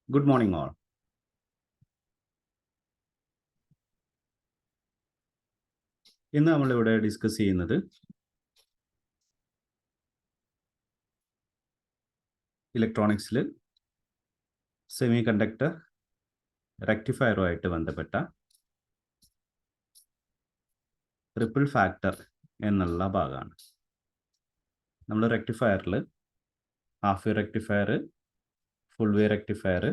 Good morning, all. ഇന്ന് നമ്മളിവിടെ discuss ചെയ്യുന്നത് ഇലക്ട്രോണിക്സിൽ സെമി കണ്ടക്ടർ റെക്ടിഫയറുമായിട്ട് ബന്ധപ്പെട്ട റിപ്പിൾ ഫാക്ടർ എന്നുള്ള ഭാഗമാണ്. നമ്മൾ റെക്ടിഫയറിൽ ഹാഫ് വേ റെക്ടിഫയർ, ഫുൾ വേ റെക്ടിഫയർ,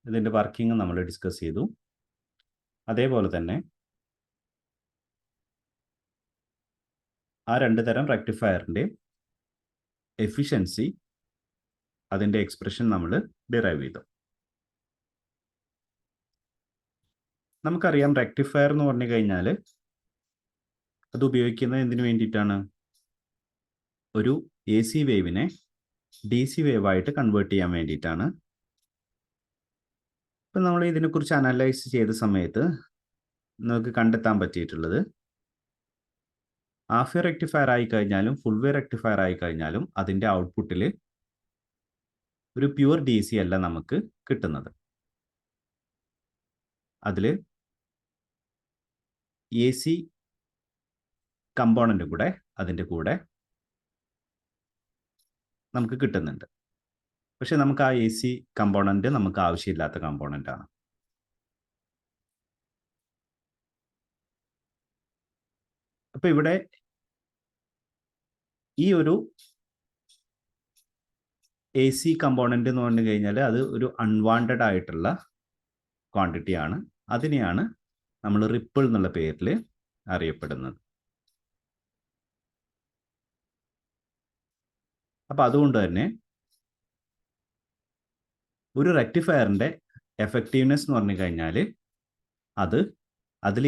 ഇതിൻ്റെ വർക്കിംഗ് നമ്മൾ ഡിസ്കസ് ചെയ്തു. അതേപോലെ തന്നെ ആ രണ്ട് തരം റെക്ടിഫയറിൻ്റെ എഫിഷ്യൻസി, അതിൻ്റെ എക്സ്പ്രഷൻ നമ്മൾ ഡിറൈവ് ചെയ്തു. നമുക്കറിയാം റെക്ടിഫയർ എന്ന് പറഞ്ഞു കഴിഞ്ഞാൽ അത് ഉപയോഗിക്കുന്നത് എന്തിനു വേണ്ടിയിട്ടാണ്? ഒരു എ സി വേവിനെ ഡി സി വേവായിട്ട് കൺവേർട്ട് ചെയ്യാൻ വേണ്ടിയിട്ടാണ്. ഇപ്പം നമ്മൾ ഇതിനെക്കുറിച്ച് അനലൈസ് ചെയ്ത സമയത്ത് നമുക്ക് കണ്ടെത്താൻ പറ്റിയിട്ടുള്ളത് ഹാഫ് വേ റെക്ടിഫയർ ആയി കഴിഞ്ഞാലും ഫുൾ വേ റെക്ടിഫയർ ആയി കഴിഞ്ഞാലും അതിൻ്റെ ഔട്ട്പുട്ടിൽ ഒരു പ്യുവർ ഡി സി അല്ല നമുക്ക് കിട്ടുന്നത്. അതിൽ എ സി കമ്പോണൻ്റ് കൂടെ അതിൻ്റെ കൂടെ നമുക്ക് കിട്ടുന്നുണ്ട്. പക്ഷെ നമുക്ക് ആ എ സി കമ്പോണൻ്റ് നമുക്ക് ആവശ്യമില്ലാത്ത കമ്പോണൻ്റ് ആണ്. അപ്പോൾ ഇവിടെ ഈ ഒരു എ സി കമ്പോണൻ്റ് എന്ന് പറഞ്ഞു കഴിഞ്ഞാൽ അത് ഒരു അൺവാണ്ടഡ് ആയിട്ടുള്ള ക്വാണ്ടിറ്റി ആണ്. അതിനെയാണ് നമ്മൾ റിപ്പിൾ എന്നുള്ള പേരിൽ അറിയപ്പെടുന്നത്. അപ്പം അതുകൊണ്ട് തന്നെ ഒരു റെക്ടിഫയറിൻ്റെ എഫക്റ്റീവ്നെസ് എന്ന് പറഞ്ഞു കഴിഞ്ഞാൽ അതിൽ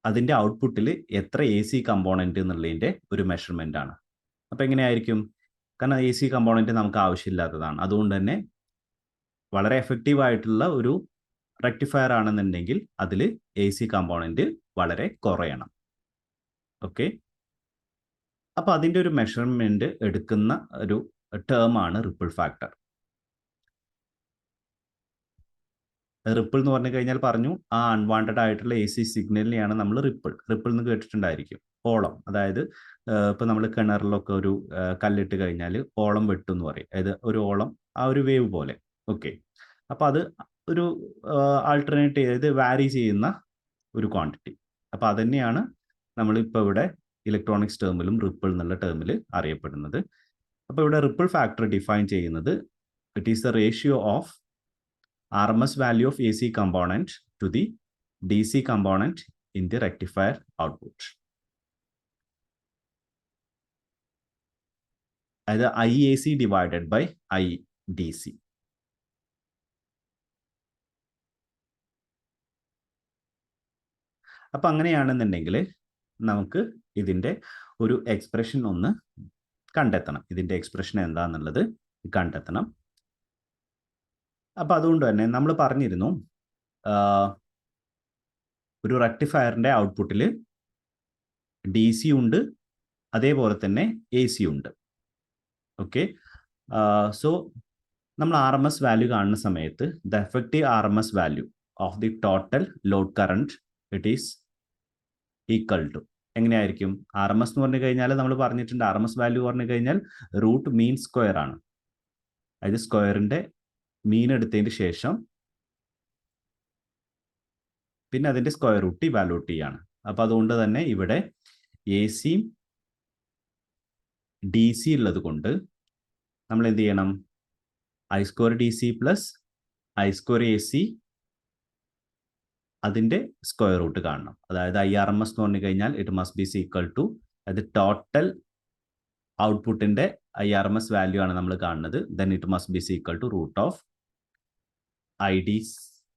അതിൻ്റെ ഔട്ട്പുട്ടിൽ എത്ര എ സി കമ്പോണൻ്റ് എന്നുള്ളതിൻ്റെ ഒരു മെഷർമെൻ്റ് ആണ്. അപ്പോൾ എങ്ങനെയായിരിക്കും? കാരണം എ സി കമ്പോണൻ്റ് നമുക്ക് ആവശ്യമില്ലാത്തതാണ്. അതുകൊണ്ട് തന്നെ വളരെ എഫക്റ്റീവായിട്ടുള്ള ഒരു റെക്ടിഫയർ ആണെന്നുണ്ടെങ്കിൽ അതിൽ എ സി കമ്പോണൻ്റ് വളരെ കുറയണം. ഓക്കെ, അപ്പോൾ അതിൻ്റെ ഒരു മെഷർമെൻറ്റ് എടുക്കുന്ന ഒരു ടേമാണ് റിപ്പിൾ ഫാക്ടർ. റിപ്പിൾ എന്ന് പറഞ്ഞു കഴിഞ്ഞാൽ പറഞ്ഞു ആ അൺവാണ്ടഡ് ആയിട്ടുള്ള എ സി സിഗ്നലിനെയാണ് നമ്മൾ റിപ്പിൾ എന്ന് കേട്ടിട്ടുണ്ടായിരിക്കും. ഓളം, അതായത് ഇപ്പം നമ്മൾ കിണറിലൊക്കെ ഒരു കല്ലിട്ട് കഴിഞ്ഞാൽ ഓളം വെട്ടും എന്ന് പറയും. അതായത് ഒരു ഓളം, ആ ഒരു വേവ് പോലെ. ഓക്കെ, അപ്പോൾ അത് ഒരു ആൾട്ടർനേറ്റ് ചെയ്ത് വാരി ചെയ്യുന്ന ഒരു ക്വാണ്ടിറ്റി. അപ്പോൾ അതുതന്നെയാണ് നമ്മളിപ്പോൾ ഇവിടെ ഇലക്ട്രോണിക്സ് ടേമിലും റിപ്പിൾ എന്നുള്ള ടേമിൽ അറിയപ്പെടുന്നത്. അപ്പോൾ ഇവിടെ റിപ്പിൾ ഫാക്ടർ ഡിഫൈൻ ചെയ്യുന്നത് it is the ratio of RMS value of AC component to the DC component in the rectifier output. അതായത് IAC divided by IDC. അപ്പം അങ്ങനെയാണെന്നുണ്ടെങ്കിൽ നമുക്ക് ഇതിൻ്റെ ഒരു എക്സ്പ്രഷൻ ഒന്ന് കണ്ടെത്തണം. ഇതിൻ്റെ എക്സ്പ്രഷൻ എന്താണെന്നുള്ളത് കണ്ടെത്തണം. അപ്പം അതുകൊണ്ട് തന്നെ നമ്മൾ പറഞ്ഞിരുന്നു ഒരു റെക്ടിഫയറിൻ്റെ ഔട്ട്പുട്ടിൽ ഡി സി ഉണ്ട്, അതേപോലെ തന്നെ എ സി ഉണ്ട്. ഓക്കെ, സോ നമ്മൾ RMS വാല്യൂ കാണുന്ന സമയത്ത് the effective RMS value of the total load current it is equal to എങ്ങനെയായിരിക്കും? RMS എന്ന് പറഞ്ഞു കഴിഞ്ഞാൽ നമ്മൾ പറഞ്ഞിട്ടുണ്ട് RMS വാല്യൂ പറഞ്ഞു കഴിഞ്ഞാൽ റൂട്ട് മീൻ സ്ക്വയർ ആണ്. അതായത് സ്ക്വയറിൻ്റെ മീൻ എടുത്തതിന് ശേഷം പിന്നെ അതിൻ്റെ സ്ക്വയർ റൂട്ട് ഇവാലുവേറ്റ് ചെയ്യാണ്. അപ്പോൾ അതുകൊണ്ട് തന്നെ ഇവിടെ എ സിയും ഡി സി ഉള്ളത് കൊണ്ട് നമ്മൾ എന്ത് ചെയ്യണം? I square D C plus I square A C അതിൻ്റെ സ്ക്വയർ റൂട്ട് കാണണം. അതായത് IRMS എന്ന് പറഞ്ഞു കഴിഞ്ഞാൽ it must be equal to, അതായത് ടോട്ടൽ ഔട്ട്പുട്ടിൻ്റെ IRMS വാല്യൂ ആണ് നമ്മൾ കാണുന്നത്. Then it must be equal to root of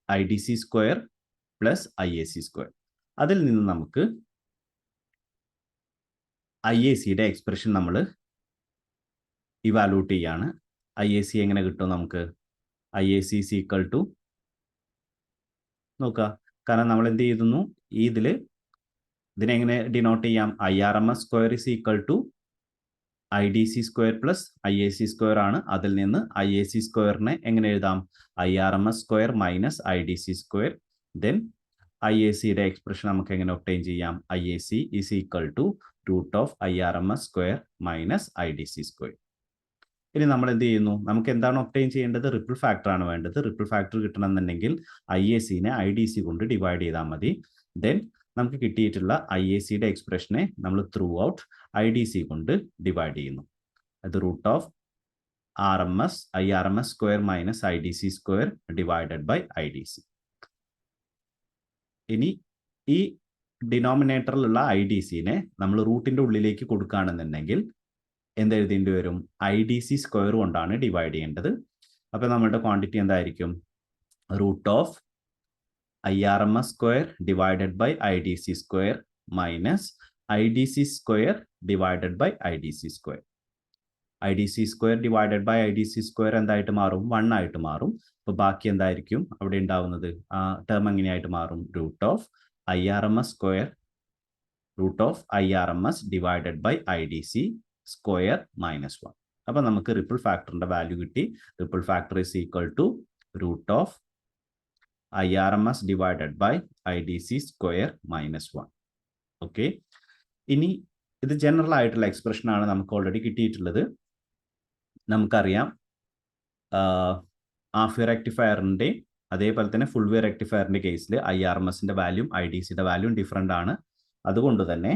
IDC square plus IAC square. അതിൽ നിന്ന് നമുക്ക് IACയുടെ എക്സ്പ്രഷൻ നമ്മൾ ഇവാലുവേറ്റ് ചെയ്യാണ്. IAC എങ്ങനെ കിട്ടും നമുക്ക്? IAC ഈസ് ഈക്വൽ ടു നോക്കുക, കാരണം നമ്മൾ എന്ത് ചെയ്യുന്നു, ഇതിനെങ്ങനെ ഡിനോട്ട് ചെയ്യാം? IRMS square is equal to IDC² plus IAC² ആണ്. അതിൽ നിന്ന് IAC² എങ്ങനെ എഴുതാം? IRMS² minus IDC². Then IACയുടെ expression നമുക്ക് എങ്ങനെ ഒബ്റ്റെയിൻ ചെയ്യാം? IAC is equal to √IRMS² minus IDC². ഇനി നമ്മൾ എന്ത് ചെയ്യുന്നു? നമുക്ക് എന്താണ് ഒബ്റ്റെയിൻ ചെയ്യേണ്ടത്? റിപ്പിൾ ഫാക്ടർ ആണ് വേണ്ടത്. റിപ്പിൾ ഫാക്ടർ കിട്ടണമെന്നുണ്ടെങ്കിൽ IACനെ IDC കൊണ്ട് ഡിവൈഡ് ചെയ്താൽ മതി. ദെൻ നമുക്ക് കിട്ടിയിട്ടുള്ള IACയുടെ എക്സ്പ്രഷനെ നമ്മൾ ത്രൂ ഔട്ട് IDC കൊണ്ട് ഡിവൈഡ് ചെയ്യുന്നു. അത് √IRMS² minus IDC² divided by IDC. ഇനി ഈ ഡിനോമിനേറ്ററിലുള്ള IDCനെ നമ്മൾ റൂട്ടിന്റെ ഉള്ളിലേക്ക് കൊടുക്കുകയാണെന്നുണ്ടെങ്കിൽ എന്തെഴുതേണ്ടി വരും? IDC² കൊണ്ടാണ് ഡിവൈഡ് ചെയ്യേണ്ടത്. അപ്പോൾ നമ്മളുടെ ക്വാണ്ടിറ്റി എന്തായിരിക്കും? √IRMS² divided by IDC² minus IDC² divided by IDC². IDC² divided by IDC² എന്തായിട്ട് മാറും? 1 ആയിട്ട് മാറും. അപ്പോൾ ബാക്കി എന്തായിരിക്കും അവിടെ ഉണ്ടാവുന്നത്? ആ ടേം എങ്ങനെയായിട്ട് മാറും? √IRMS divided by IDC² minus 1. അപ്പോൾ നമുക്ക് റിപ്പിൾ ഫാക്ടറിന്റെ വാല്യൂ കിട്ടി. Ripple factor is equal to √IRMS divided by IDC² minus 1. Okay, ഇനി ഇത് ജനറൽ ആയിട്ടുള്ള എക്സ്പ്രഷൻ ആണ് നമുക്ക് ഓൾറെഡി കിട്ടിയിട്ടുള്ളത്. നമുക്കറിയാം ഹാഫ് വേ റെക്ടിഫയറിൻ്റെ അതേപോലെ തന്നെ ഫുൾ വേ റെക്ടിഫയറിൻ്റെ കേസിൽ IRMSന്റെ വാല്യൂം IDCയുടെ വാല്യൂം ഡിഫറെൻ്റ് ആണ്. അതുകൊണ്ട് തന്നെ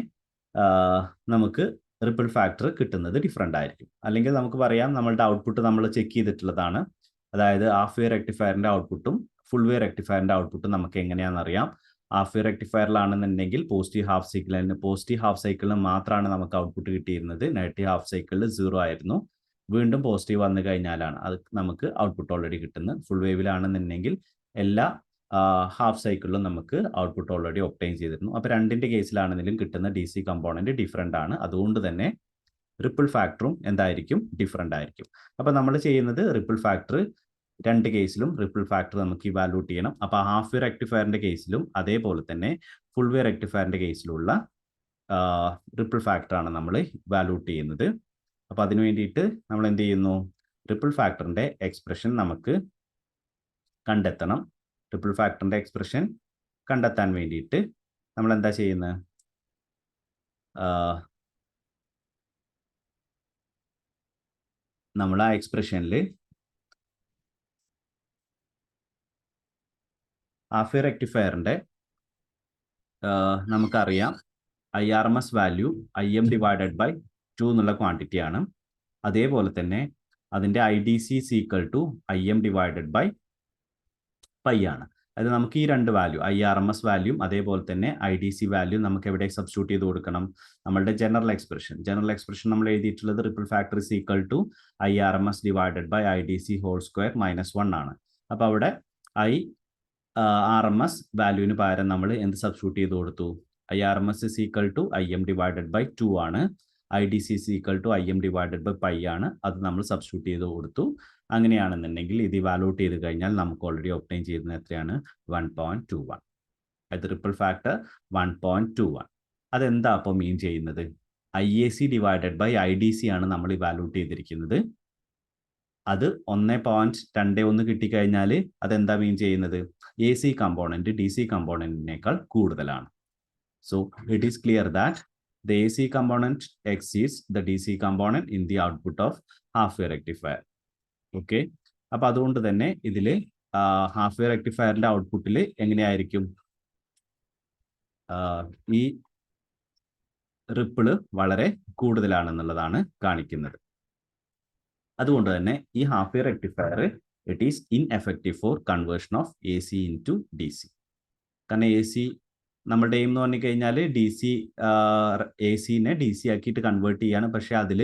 നമുക്ക് റിപ്പിൾ ഫാക്ടർ കിട്ടുന്നത് ഡിഫറെൻ്റ് ആയിരിക്കും. അല്ലെങ്കിൽ നമുക്ക് പറയാം നമ്മളുടെ ഔട്ട്പുട്ട് നമ്മൾ ചെക്ക് ചെയ്തിട്ടുള്ളതാണ്. അതായത് ഹാഫ് വേ റെക്ടിഫയറിൻ്റെ ഔട്ട്പുട്ടും ഫുൾ വേ റെക്ടിഫയറിൻ്റെ ഔട്ട്പുട്ടും നമുക്ക് എങ്ങനെയാണെന്ന് അറിയാം. ഹാഫ് വേ റെക്ടിഫയറിലാണെന്നുണ്ടെങ്കിൽ പോസിറ്റീവ് ഹാഫ് സൈക്കിളിന് മാത്രമാണ് നമുക്ക് ഔട്ട്പുട്ട് കിട്ടിയിരുന്നത്. നെഗറ്റീവ് ഹാഫ് സൈക്കിളിൽ 0 ആയിരുന്നു. വീണ്ടും പോസിറ്റീവ് വന്നു കഴിഞ്ഞാലാണ് അത് നമുക്ക് ഔട്ട്പുട്ട് ഓൾറെഡി കിട്ടുന്നത്. ഫുൾ വേവിലാണെന്നുണ്ടെങ്കിൽ എല്ലാ ഹാഫ് സൈക്കിളിലും നമുക്ക് ഔട്ട്പുട്ട് ഓൾറെഡി ഒബ്റ്റെയിൻ ചെയ്തിരുന്നു. അപ്പോൾ രണ്ടിൻ്റെ കേസിലാണെങ്കിലും കിട്ടുന്ന DC കമ്പോണൻറ്റ് ഡിഫറെൻ്റ് ആണ്. അതുകൊണ്ട് തന്നെ റിപ്പിൾ ഫാക്ടറും എന്തായിരിക്കും? ഡിഫറെൻ്റ് ആയിരിക്കും. അപ്പോൾ നമ്മൾ ചെയ്യുന്നത് റിപ്പിൾ ഫാക്ടർ രണ്ട് കേസിലും റിപ്പിൾ ഫാക്ടർ നമുക്ക് ഇവാലുവേറ്റ് ചെയ്യണം. അപ്പോൾ ഹാഫ് വേ റെക്ടിഫയറിൻ്റെ കേസിലും അതേപോലെ തന്നെ ഫുൾ വേ റെക്ടിഫയറിൻ്റെ കേസിലുള്ള റിപ്പിൾ ഫാക്ടറാണ് നമ്മൾ ഇവാലുവേറ്റ് ചെയ്യുന്നത്. അപ്പോൾ അതിനു വേണ്ടിയിട്ട് നമ്മൾ എന്ത് ചെയ്യുന്നു? റിപ്പിൾ ഫാക്ടറിൻ്റെ എക്സ്പ്രഷൻ നമുക്ക് കണ്ടെത്തണം. റിപ്പിൾ ഫാക്ടറിൻ്റെ എക്സ്പ്രഷൻ കണ്ടെത്താൻ വേണ്ടിയിട്ട് നമ്മൾ എന്താ ചെയ്യുന്നത്? നമ്മൾ ആ എക്സ്പ്രഷനിൽ ഹാഫ് വേ റെക്ടിഫയറിൻ്റെ നമുക്കറിയാം IRMS value IM divided by 2 എന്നുള്ള ക്വാണ്ടിറ്റി ആണ്. അതേപോലെ തന്നെ അതിൻ്റെ IDC is equal to IM divided by pi ആണ്. അത് നമുക്ക് ഈ രണ്ട് വാല്യൂ IRMS വാല്യൂം അതേപോലെ തന്നെ IDC വാല്യൂ നമുക്ക് എവിടെ സബ്സ്റ്റിറ്റ്യൂട്ട് ചെയ്ത് കൊടുക്കണം? നമ്മളുടെ ജനറൽ എക്സ്പ്രഷൻ നമ്മൾ എഴുതിയിട്ടുള്ളത് ripple factor is equal to IRMS divided by IDC² minus 1 ആണ്. അപ്പോൾ അവിടെ IRMS വാല്യൂവിന് പകരം നമ്മൾ എന്ത് സബ്സ്റ്റിറ്റ്യൂട്ട് ചെയ്ത് കൊടുത്തു? IRMS is equal to IM divided by 2 ആണ്. IDC is equal to IM divided by pi ആണ്. അത് നമ്മൾ സബ്സ്റ്റിറ്റ്യൂട്ട് ചെയ്ത് കൊടുത്തു. അങ്ങനെയാണെന്നുണ്ടെങ്കിൽ ഇത് ഇവാലുവേറ്റ് ചെയ്ത് കഴിഞ്ഞാൽ നമുക്ക് ഓൾറെഡി ഒബ്റ്റെയിൻ ചെയ്യുന്നത് എത്രയാണ്? 1.21. അത് റിപ്പിൾ ഫാക്ടർ 1.21. അതെന്താ അപ്പോൾ മീൻ ചെയ്യുന്നത്? IAC ഡിവൈഡഡ് ബൈ IDC ആണ് നമ്മൾ ഇവാലുവേറ്റ് ചെയ്തിരിക്കുന്നത്. അത് 1.21 കിട്ടിക്കഴിഞ്ഞാൽ അതെന്താ മീൻ ചെയ്യുന്നത്? AC കമ്പോണൻറ്റ് DC കമ്പോണൻറ്റിനേക്കാൾ കൂടുതലാണ്. So it is clear that the AC component exceeds the DC component in the output of half wave rectifier. Okay, അപ്പോൾ അതുകൊണ്ട് തന്നെ ഇതിൽ ഹാഫ് വേ റെക്ടിഫയറിൻ്റെ ഔട്ട്പുട്ടിൽ എങ്ങനെയായിരിക്കും? ഈ റിപ്പിള് വളരെ കൂടുതലാണെന്നുള്ളതാണ് കാണിക്കുന്നത്. അതുകൊണ്ട് തന്നെ ഈ half way rectifier it is ineffective for conversion of AC into DC. കാരണം AC നമ്മുടെ എയിം എന്ന് പറഞ്ഞു കഴിഞ്ഞാൽ AC-നെ DC ആക്കിയിട്ട് കൺവേർട്ട് ചെയ്യാണ്. പക്ഷേ അതിൽ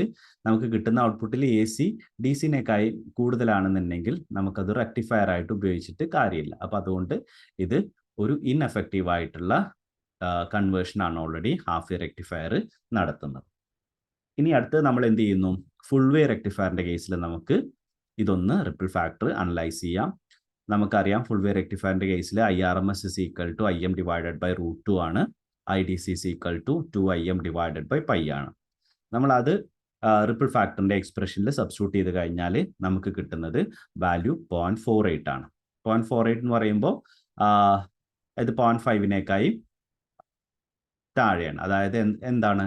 നമുക്ക് കിട്ടുന്ന ഔട്ട്പുട്ടിൽ AC DC-നേക്കായി കൂടുതലാണെന്നുണ്ടെങ്കിൽ നമുക്കത് റെക്ടിഫയർ ആയിട്ട് ഉപയോഗിച്ചിട്ട് കാര്യമില്ല. അപ്പോൾ അതുകൊണ്ട് ഇത് ഒരു ഇൻഎഫക്റ്റീവ് ആയിട്ടുള്ള കൺവേർഷനാണ് ഓൾറെഡി ഹാഫ് വേ റെക്ടിഫയർ നടത്തുന്നത്. ഇനി അടുത്ത് നമ്മൾ എന്ത് ചെയ്യുന്നു? ഫുൾ വേ റെക്ടിഫയറിൻ്റെ കേസിൽ നമുക്ക് ഇതൊന്ന് റിപ്പിൾ ഫാക്ടർ അനലൈസ് ചെയ്യാം. നമുക്കറിയാം ഫുൾ വേ റെക്ടിഫയറിൻ്റെ കേസിൽ IRMS is equal to IM divided by √2 ആണ്. IDC is equal to 2IM divided by pi ആണ്. നമ്മളത് റിപ്പിൾ ഫാക്ടറിൻ്റെ എക്സ്പ്രഷനിൽ സബ്സ്റ്റിറ്റ്യൂട്ട് ചെയ്ത് കഴിഞ്ഞാൽ നമുക്ക് കിട്ടുന്നത് വാല്യൂ 0.48 ആണ്. 0.48 എന്ന് പറയുമ്പോൾ ഇത് 0.5 താഴെയാണ്. അതായത് എന്താണ്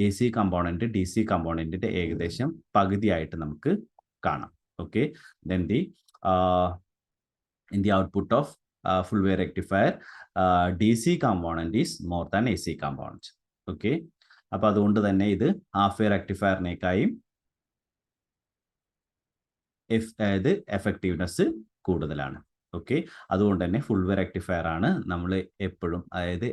AC കമ്പോണൻറ്റ് DC കമ്പോണൻറ്റിൻ്റെ ഏകദേശം പകുതിയായിട്ട് നമുക്ക് കാണാം. Okay, then in the output of full wave rectifier, DC component is more than AC component. Okay, അപ്പോൾ അതുകൊണ്ട് തന്നെ ഇത് ഹാഫ് വേവ് റെക്ടിഫയറിനേക്കായും എഫക്റ്റീവ്നെസ് കൂടുതലാണ്. ഓക്കെ, അതുകൊണ്ട് തന്നെ ഫുൾ വേവ് റെക്ടിഫയർ ആണ് നമ്മൾ എപ്പോഴും, അതായത്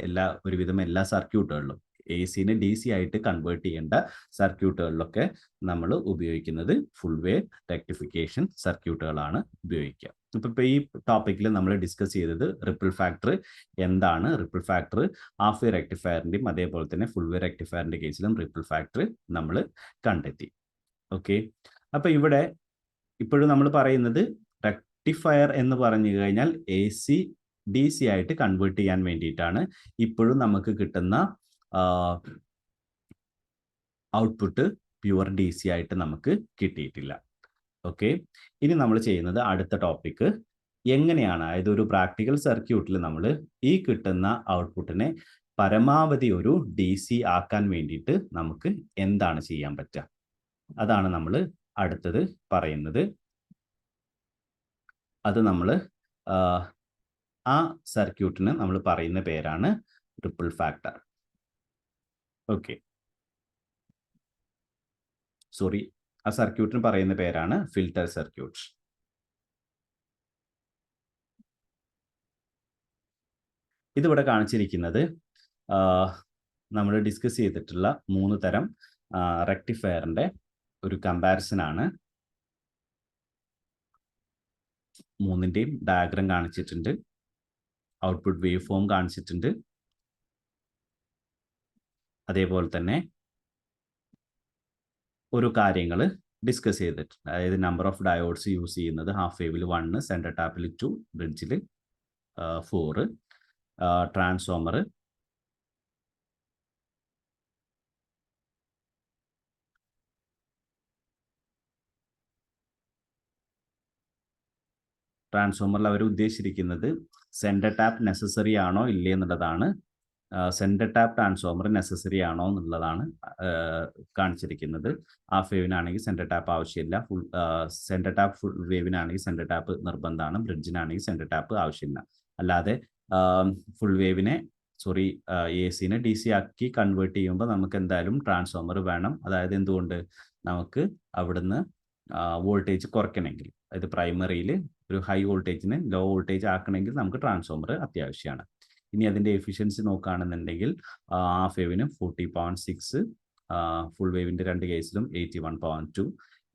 ഒരുവിധം എല്ലാ സർക്യൂട്ടുകളിലും AC-നെ DC ആയിട്ട് കൺവേർട്ട് ചെയ്യേണ്ട സർക്യൂട്ടുകളിലൊക്കെ നമ്മൾ ഉപയോഗിക്കുന്നത് ഫുൾ വേവ് റെക്ടിഫിക്കേഷൻ സർക്യൂട്ടുകളാണ് ഉപയോഗിക്കുക. ഇപ്പോൾ ഈ ടോപ്പിക്കിൽ നമ്മൾ ഡിസ്കസ് ചെയ്തത് റിപ്പിൾ ഫാക്ടർ എന്താണ്, റിപ്പിൾ ഫാക്ടർ ഹാഫ് വേവ് റെക്ടിഫയറിൻ്റെയും അതേപോലെ തന്നെ ഫുൾ വേവ് റെക്ടിഫയറിൻ്റെ കേസിലും റിപ്പിൾ ഫാക്ടർ നമ്മൾ കണ്ടെത്തി. ഓക്കെ, അപ്പോൾ ഇവിടെ ഇപ്പോഴും നമ്മൾ പറയുന്നത് റെക്ടിഫയർ എന്ന് പറഞ്ഞു കഴിഞ്ഞാൽ AC DC ആയിട്ട് കൺവേർട്ട് ചെയ്യാൻ വേണ്ടിയിട്ടാണ്. ഇപ്പോഴും നമുക്ക് കിട്ടുന്ന ഔട്ട്പുട്ട് പ്യുവർ DC ആയിട്ട് നമുക്ക് കിട്ടിയിട്ടില്ല. ഓക്കെ, ഇനി നമ്മൾ ചെയ്യുന്നത് അടുത്ത ടോപ്പിക്ക് എങ്ങനെയാണ്, അതായത് ഒരു പ്രാക്ടിക്കൽ സർക്യൂട്ടിൽ നമ്മൾ ഈ കിട്ടുന്ന ഔട്ട്പുട്ടിനെ പരമാവധി ഒരു DC ആക്കാൻ വേണ്ടിയിട്ട് നമുക്ക് എന്താണ് ചെയ്യാൻ പറ്റുക, അതാണ് നമ്മൾ അടുത്തത് പറയുന്നത്. അത് നമ്മൾ ആ സർക്യൂട്ടിന് നമ്മൾ പറയുന്ന പേരാണ് റിപ്പിൾ ഫാക്ടർ. ഓക്കെ, സോറി, ആ സർക്യൂട്ടിന് പറയുന്ന പേരാണ് ഫിൽട്ടർ സർക്യൂട്ട്. ഇതിവിടെ കാണിച്ചിരിക്കുന്നത് നമ്മൾ ഡിസ്കസ് ചെയ്തിട്ടുള്ള 3 തരം റെക്ടിഫയറിൻ്റെ ഒരു കമ്പാരിസൺ ആണ്. 3ൻ്റെയും ഡയഗ്രം കാണിച്ചിട്ടുണ്ട്, ഔട്ട്പുട്ട് വേവ് ഫോം കാണിച്ചിട്ടുണ്ട്, അതേപോലെ തന്നെ ഒരു കാര്യങ്ങൾ ഡിസ്കസ് ചെയ്തിട്ടുണ്ട്. അതായത് നമ്പർ ഓഫ് ഡയോഡ്സ് യൂസ് ചെയ്യുന്നത് ഹാഫ് വേവിൽ 1, സെൻറ്റർ ടാപ്പിൽ 2, ബ്രിഡ്ജിൽ 4, ട്രാൻസ്ഫോമർ ട്രാൻസ്ഫോമറിൽ അവർ ഉദ്ദേശിച്ചിരിക്കുന്നത് സെൻറ്റർ ടാപ്പ് നെസസറി ആണോ ഇല്ലേ എന്നുള്ളതാണ്. സെൻറ്റർ ടാപ്പ് ട്രാൻസ്ഫോമർ നെസസറി ആണോ എന്നുള്ളതാണ് കാണിച്ചിരിക്കുന്നത്. ഹാഫ് വേവിനാണെങ്കിൽ സെൻറ്റർ ടാപ്പ് ആവശ്യമില്ല, സെൻറ്റർ ടാപ്പ് ഫുൾ വേവിനാണെങ്കിൽ സെൻറ്റർ ടാപ്പ് നിർബന്ധമാണ്, ബ്രിഡ്ജിനാണെങ്കിൽ സെൻറ്റർ ടാപ്പ് ആവശ്യമില്ല. അല്ലാതെ ഫുൾ വേവിനെ AC-നെ DC ആക്കി കൺവേർട്ട് ചെയ്യുമ്പോൾ നമുക്ക് എന്തായാലും ട്രാൻസ്ഫോമർ വേണം. അതായത് എന്തുകൊണ്ട്, നമുക്ക് അവിടുന്ന് വോൾട്ടേജ് കുറയ്ക്കണമെങ്കിൽ, അതായത് പ്രൈമറിയിൽ ഒരു ഹൈ വോൾട്ടേജിനെ ലോ വോൾട്ടേജ് ആക്കണമെങ്കിൽ നമുക്ക് ട്രാൻസ്ഫോമർ അത്യാവശ്യമാണ്. ഇനി അതിൻ്റെ എഫിഷ്യൻസി നോക്കുകയാണെന്നുണ്ടെങ്കിൽ ഹാഫ് വേവിന് 40.6, ഫുൾ വേവിൻ്റെ 2 കേസിലും 81.2.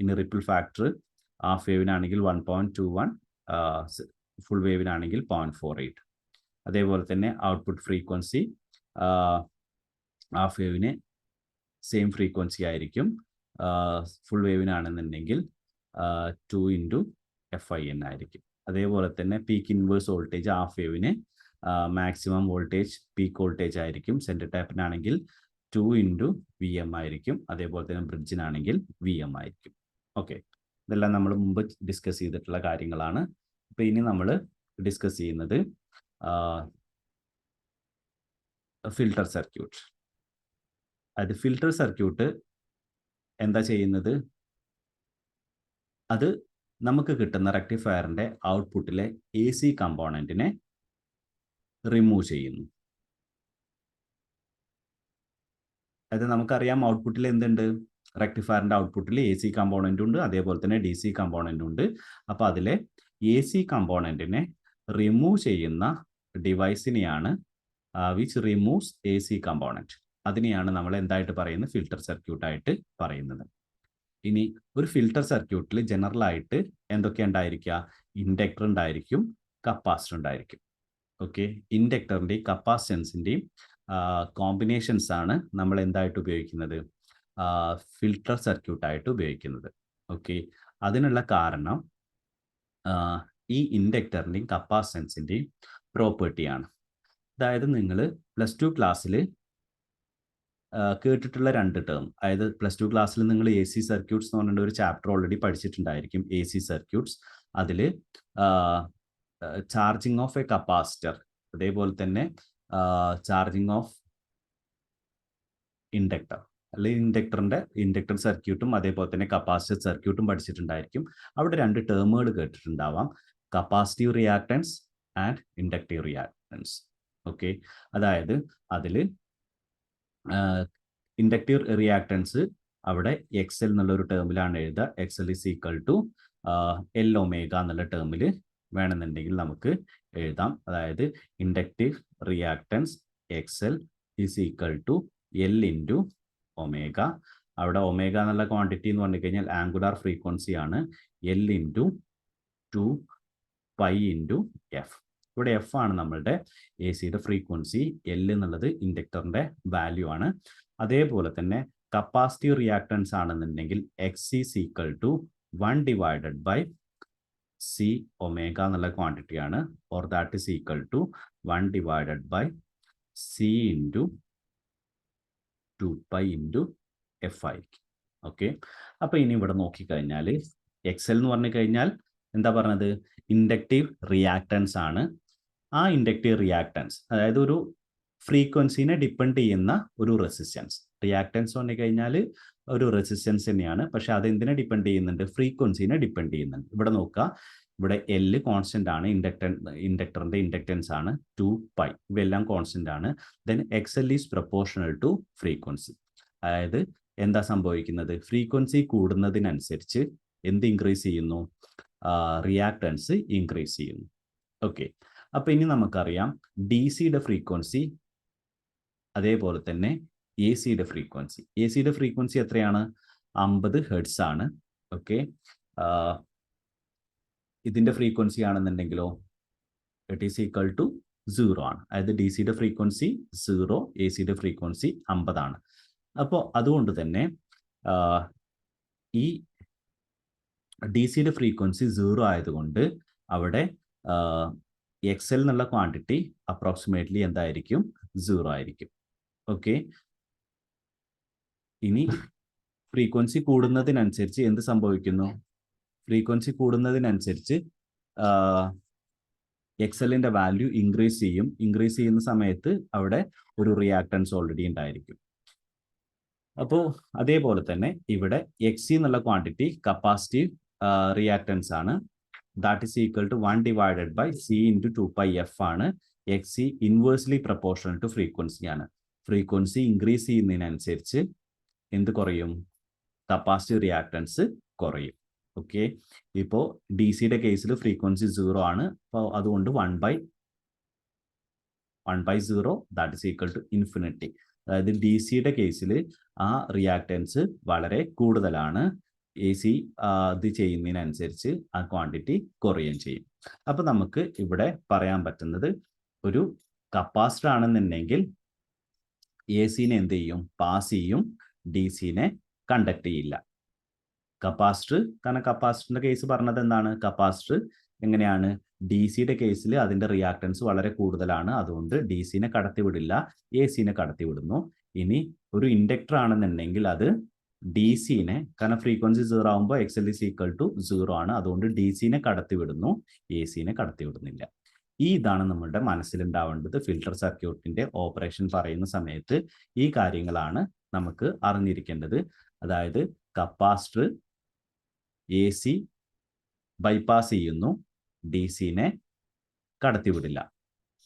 ഇനി റിപ്പിൾ ഫാക്ടർ ഹാഫ് വേവിനാണെങ്കിൽ 1.21, ഫുൾ വേവിനാണെങ്കിൽ 0.48. അതേപോലെ തന്നെ ഔട്ട്പുട്ട് ഫ്രീക്വൻസി ഹാഫ് വേവിന് സെയിം ഫ്രീക്വൻസി ആയിരിക്കും, ഫുൾ വേവിനാണെന്നുണ്ടെങ്കിൽ 2 × FIN ആയിരിക്കും. അതേപോലെ തന്നെ പീക്ക് ഇൻവേഴ്സ് വോൾട്ടേജ് ഹാഫ് വേവിന് മാക്സിമം വോൾട്ടേജ് പീക്ക് വോൾട്ടേജ് ആയിരിക്കും, സെൻറ്റർ ടാപ്പിനാണെങ്കിൽ 2 × VM ആയിരിക്കും, അതേപോലെ തന്നെ ബ്രിഡ്ജിനാണെങ്കിൽ VM ആയിരിക്കും. ഓക്കെ, ഇതെല്ലാം നമ്മൾ മുമ്പ് ഡിസ്കസ് ചെയ്തിട്ടുള്ള കാര്യങ്ങളാണ്. അപ്പോൾ ഇനി നമ്മൾ ഡിസ്കസ് ചെയ്യുന്നത് ഫിൽട്ടർ സർക്യൂട്ട്. അത് ഫിൽട്ടർ സർക്യൂട്ട് എന്താ ചെയ്യുന്നത്, അത് നമുക്ക് കിട്ടുന്ന റെക്ടിഫയറിൻ്റെ ഔട്ട്പുട്ടിലെ AC കമ്പോണൻറ്റിനെ റിമൂവ് ചെയ്യുന്നു. അതായത് നമുക്കറിയാം ഔട്ട്പുട്ടിൽ എന്തുണ്ട്, റെക്ടിഫയറിൻ്റെ ഔട്ട്പുട്ടിൽ AC കമ്പോണൻ്റ് ഉണ്ട്, അതേപോലെ തന്നെ DC കമ്പോണൻ്റ് ഉണ്ട്. അപ്പോൾ അതിലെ AC കമ്പോണൻറ്റിനെ റിമൂവ് ചെയ്യുന്ന ഡിവൈസിനെയാണ് വിച്ച് റിമൂവ്സ് AC കമ്പോണൻറ്റ്, അതിനെയാണ് നമ്മൾ എന്തായിട്ട് പറയുന്നത്, ഫിൽട്ടർ സർക്യൂട്ടായിട്ട് പറയുന്നത്. ഇനി ഒരു ഫിൽട്ടർ സർക്യൂട്ടിൽ ജനറൽ ആയിട്ട് എന്തൊക്കെ ഉണ്ടായിരിക്കുക, ഇൻഡക്ടർ ഉണ്ടായിരിക്കും, കപ്പാസിറ്റർ ഉണ്ടായിരിക്കും. ഓക്കെ, ഇൻഡക്ടറിൻ്റെയും കപ്പാസിറ്റൻസിൻ്റെയും കോമ്പിനേഷൻസ് ആണ് നമ്മൾ എന്തായിട്ട് ഉപയോഗിക്കുന്നത്, ഫിൽട്ടർ സർക്യൂട്ടായിട്ട് ഉപയോഗിക്കുന്നത്. ഓക്കെ, അതിനുള്ള കാരണം ഈ ഇൻഡക്ടറിൻ്റെയും കപ്പാസിറ്റൻസിൻ്റെയും പ്രോപ്പർട്ടിയാണ്. അതായത് നിങ്ങൾ +2 ക്ലാസ്സിൽ കേട്ടിട്ടുള്ള 2 ടേം, അതായത് +2 ക്ലാസ്സിൽ നിങ്ങൾ എ സി സർക്യൂട്ട്സ് എന്ന് പറഞ്ഞിട്ട് ഒരു ചാപ്റ്റർ ഓൾറെഡി പഠിച്ചിട്ടുണ്ടായിരിക്കും. എ സി സർക്യൂട്ട്സ്, അതിൽ ചാർജിങ് ഓഫ് എ കപ്പാസിറ്റർ, അതേപോലെ തന്നെ ചാർജിങ് ഓഫ് ഇൻഡക്ടർ, അല്ലെങ്കിൽ ഇൻഡക്ടർ സർക്യൂട്ടും അതേപോലെ തന്നെ കപ്പാസിറ്റർ സർക്യൂട്ടും പഠിച്ചിട്ടുണ്ടായിരിക്കും. അവിടെ 2 ടേമുകൾ കേട്ടിട്ടുണ്ടാവാം, capacitive reactance and inductive reactance. Okay, അതായത് അതിൽ ഇൻഡക്റ്റീവ് റിയാക്ടൻസ് അവിടെ എക്സൽ എന്നുള്ള ഒരു ടേമിലാണ് എഴുതുക. XL is equal to L omega എന്നുള്ള ടേമിൽ വേണമെന്നുണ്ടെങ്കിൽ നമുക്ക് എഴുതാം. അതായത് inductive reactance XL is equal to L into omega. അവിടെ ഒമേഗ എന്നുള്ള ക്വാണ്ടിറ്റി എന്ന് പറഞ്ഞു കഴിഞ്ഞാൽ ആംഗുലാർ ഫ്രീക്വൻസി ആണ്. L into 2 pi into F. ഇവിടെ എഫ് ആണ് നമ്മളുടെ എ സിയുടെ ഫ്രീക്വൻസി, എൽ എന്നുള്ളത് ഇൻഡക്ടറിൻ്റെ വാല്യൂ ആണ്. അതേപോലെ തന്നെ കപ്പാസിറ്റീവ് റിയാക്ടൻസ് ആണെന്നുണ്ടെങ്കിൽ X is equal to 1 divided by C omega എന്നുള്ള ക്വാണ്ടിറ്റി ആണ്, or that is equal to 1 divided by C into 2 pi into F ആയിരിക്കും. ഓക്കെ, അപ്പോൾ ഇനി ഇവിടെ നോക്കിക്കഴിഞ്ഞാൽ എക്സൽ എന്ന് പറഞ്ഞു കഴിഞ്ഞാൽ എന്താ പറഞ്ഞത്, ഇൻഡക്റ്റീവ് റിയാക്ടൻസ് ആണ്. ആ ഇൻഡക്റ്റീവ് റിയാക്ടൻസ് അതായത് ഒരു ഫ്രീക്വൻസിനെ ഡിപ്പെൻഡ് ചെയ്യുന്ന ഒരു റെസിസ്റ്റൻസ്. റിയാക്ടൻസ് പറഞ്ഞു കഴിഞ്ഞാൽ ഒരു റെസിസ്റ്റൻസ് തന്നെയാണ്, പക്ഷെ അത് എന്തിനെ ഡിപ്പെൻഡ് ചെയ്യുന്നുണ്ട്, ഫ്രീക്വൻസിനെ ഡിപ്പെൻഡ് ചെയ്യുന്നുണ്ട്. ഇവിടെ നോക്കുക, ഇവിടെ എൽ കോൺസ്റ്റന്റ് ആണ്, ഇൻഡക്ടറിന്റെ ഇൻഡക്റ്റൻസ് ആണ് 2 പൈ, ഇവയെല്ലാം കോൺസ്റ്റന്റ് ആണ്. Then XL is proportional to frequency. അതായത് എന്താ സംഭവിക്കുന്നത്, ഫ്രീക്വൻസി കൂടുന്നതിനനുസരിച്ച് എന്ത് ഇൻക്രീസ് ചെയ്യുന്നു, റിയാക്ടൻസ് ഇൻക്രീസ് ചെയ്യുന്നു. ഓക്കെ, അപ്പോൾ ഇനി നമുക്കറിയാം ഡി സിയുടെ ഫ്രീക്വൻസി അതേപോലെ തന്നെ എ സിയുടെ ഫ്രീക്വൻസി. എ സിയുടെ ഫ്രീക്വൻസി എത്രയാണ്, 50 ഹെർട്സ് ആണ്. ഓക്കെ, ഇതിൻ്റെ ഫ്രീക്വൻസി ആണെന്നുണ്ടെങ്കിലോ ഇറ്റ് ഈസ് ഈക്വൽ ടു 0 ആണ്. അതായത് ഡി സിയുടെ ഫ്രീക്വൻസി 0, എ സിയുടെ ഫ്രീക്വൻസി 50 ആണ്. അപ്പോൾ അതുകൊണ്ട് തന്നെ ഈ ഡി സിയുടെ ഫ്രീക്വൻസി 0 ആയതുകൊണ്ട് അവിടെ എക്സൽ എന്നുള്ള ക്വാണ്ടിറ്റി അപ്രോക്സിമേറ്റ്ലി എന്തായിരിക്കും, 0 ആയിരിക്കും. ഓക്കെ, ഇനി ഫ്രീക്വൻസി കൂടുന്നതിനനുസരിച്ച് എന്ത് സംഭവിക്കുന്നു, ഫ്രീക്വൻസി കൂടുന്നതിനനുസരിച്ച് എക്സലിൻ്റെ വാല്യൂ ഇൻക്രീസ് ചെയ്യും. ഇൻക്രീസ് ചെയ്യുന്ന സമയത്ത് അവിടെ ഒരു റിയാക്ടൻസ് ഓൾറെഡി ഉണ്ടായിരിക്കും. അപ്പോൾ അതേപോലെ തന്നെ ഇവിടെ എക്സ് സി എന്നുള്ള ക്വാണ്ടിറ്റി കപ്പാസിറ്റീവ് റിയാക്ടൻസ് ആണ്. That is equal to 1 divided by C into 2 pi F ആണ്. X C inversely proportional to frequency ആണ്. ഫ്രീക്വൻസി ഇൻക്രീസ് ചെയ്യുന്നതിനനുസരിച്ച് എന്ത് കുറയും, കപ്പാസിറ്റീവ് റിയാക്ടൻസ് കുറയും. ഓക്കെ, ഇപ്പോൾ ഡി സിയുടെ കേസിൽ ഫ്രീക്വൻസി 0 ആണ്. അപ്പോൾ അതുകൊണ്ട് 1 by 0 that is equal to infinity. അതായത് ഡി സിയുടെ കേസിൽ ആ റിയാക്ടൻസ് വളരെ കൂടുതലാണ്. എ സി ഇത് ചെയ്യുന്നതിനനുസരിച്ച് ആ ക്വാണ്ടിറ്റി കുറയുകയും ചെയ്യും. അപ്പോൾ നമുക്ക് ഇവിടെ പറയാൻ പറ്റുന്നത്, ഒരു കപ്പാസിറ്റർ ആണെന്നുണ്ടെങ്കിൽ എ സിനെ എന്ത് ചെയ്യും, പാസ് ചെയ്യും, ഡി സിനെ കണ്ടക്ട് ചെയ്യില്ല. കപ്പാസിറ്റർ, കാരണം കപ്പാസിറ്ററിന്റെ കേസ് പറഞ്ഞത് എന്താണ്, കപ്പാസിറ്റർ എങ്ങനെയാണ്, ഡി സിയുടെ കേസിൽ അതിൻ്റെ റിയാക്ടൻസ് വളരെ കൂടുതലാണ്, അതുകൊണ്ട് ഡി സിനെ കടത്തിവിടില്ല, എ സിനെ കടത്തിവിടുന്നു. ഇനി ഒരു ഇൻഡക്ടർ ആണെന്നുണ്ടെങ്കിൽ അത് ഡി സിനെ, കാരണം ഫ്രീക്വൻസി 0 ആകുമ്പോൾ എക്സൽ ഈസ് ഈക്വൽ ടു 0 ആണ്, അതുകൊണ്ട് ഡി സിനെ കടത്തിവിടുന്നു, എ സിനെ കടത്തിവിടുന്നില്ല. ഇതാണ് നമ്മളുടെ മനസ്സിലുണ്ടാവേണ്ടത്. ഫിൽട്ടർ സർക്യൂട്ടിന്റെ ഓപ്പറേഷൻ പറയുന്ന സമയത്ത് ഈ കാര്യങ്ങളാണ് നമുക്ക് അറിഞ്ഞിരിക്കേണ്ടത്. അതായത് കപ്പാസിറ്റർ എ സി ബൈപ്പാസ് ചെയ്യുന്നു, ഡി സിനെ കടത്തിവിടില്ല,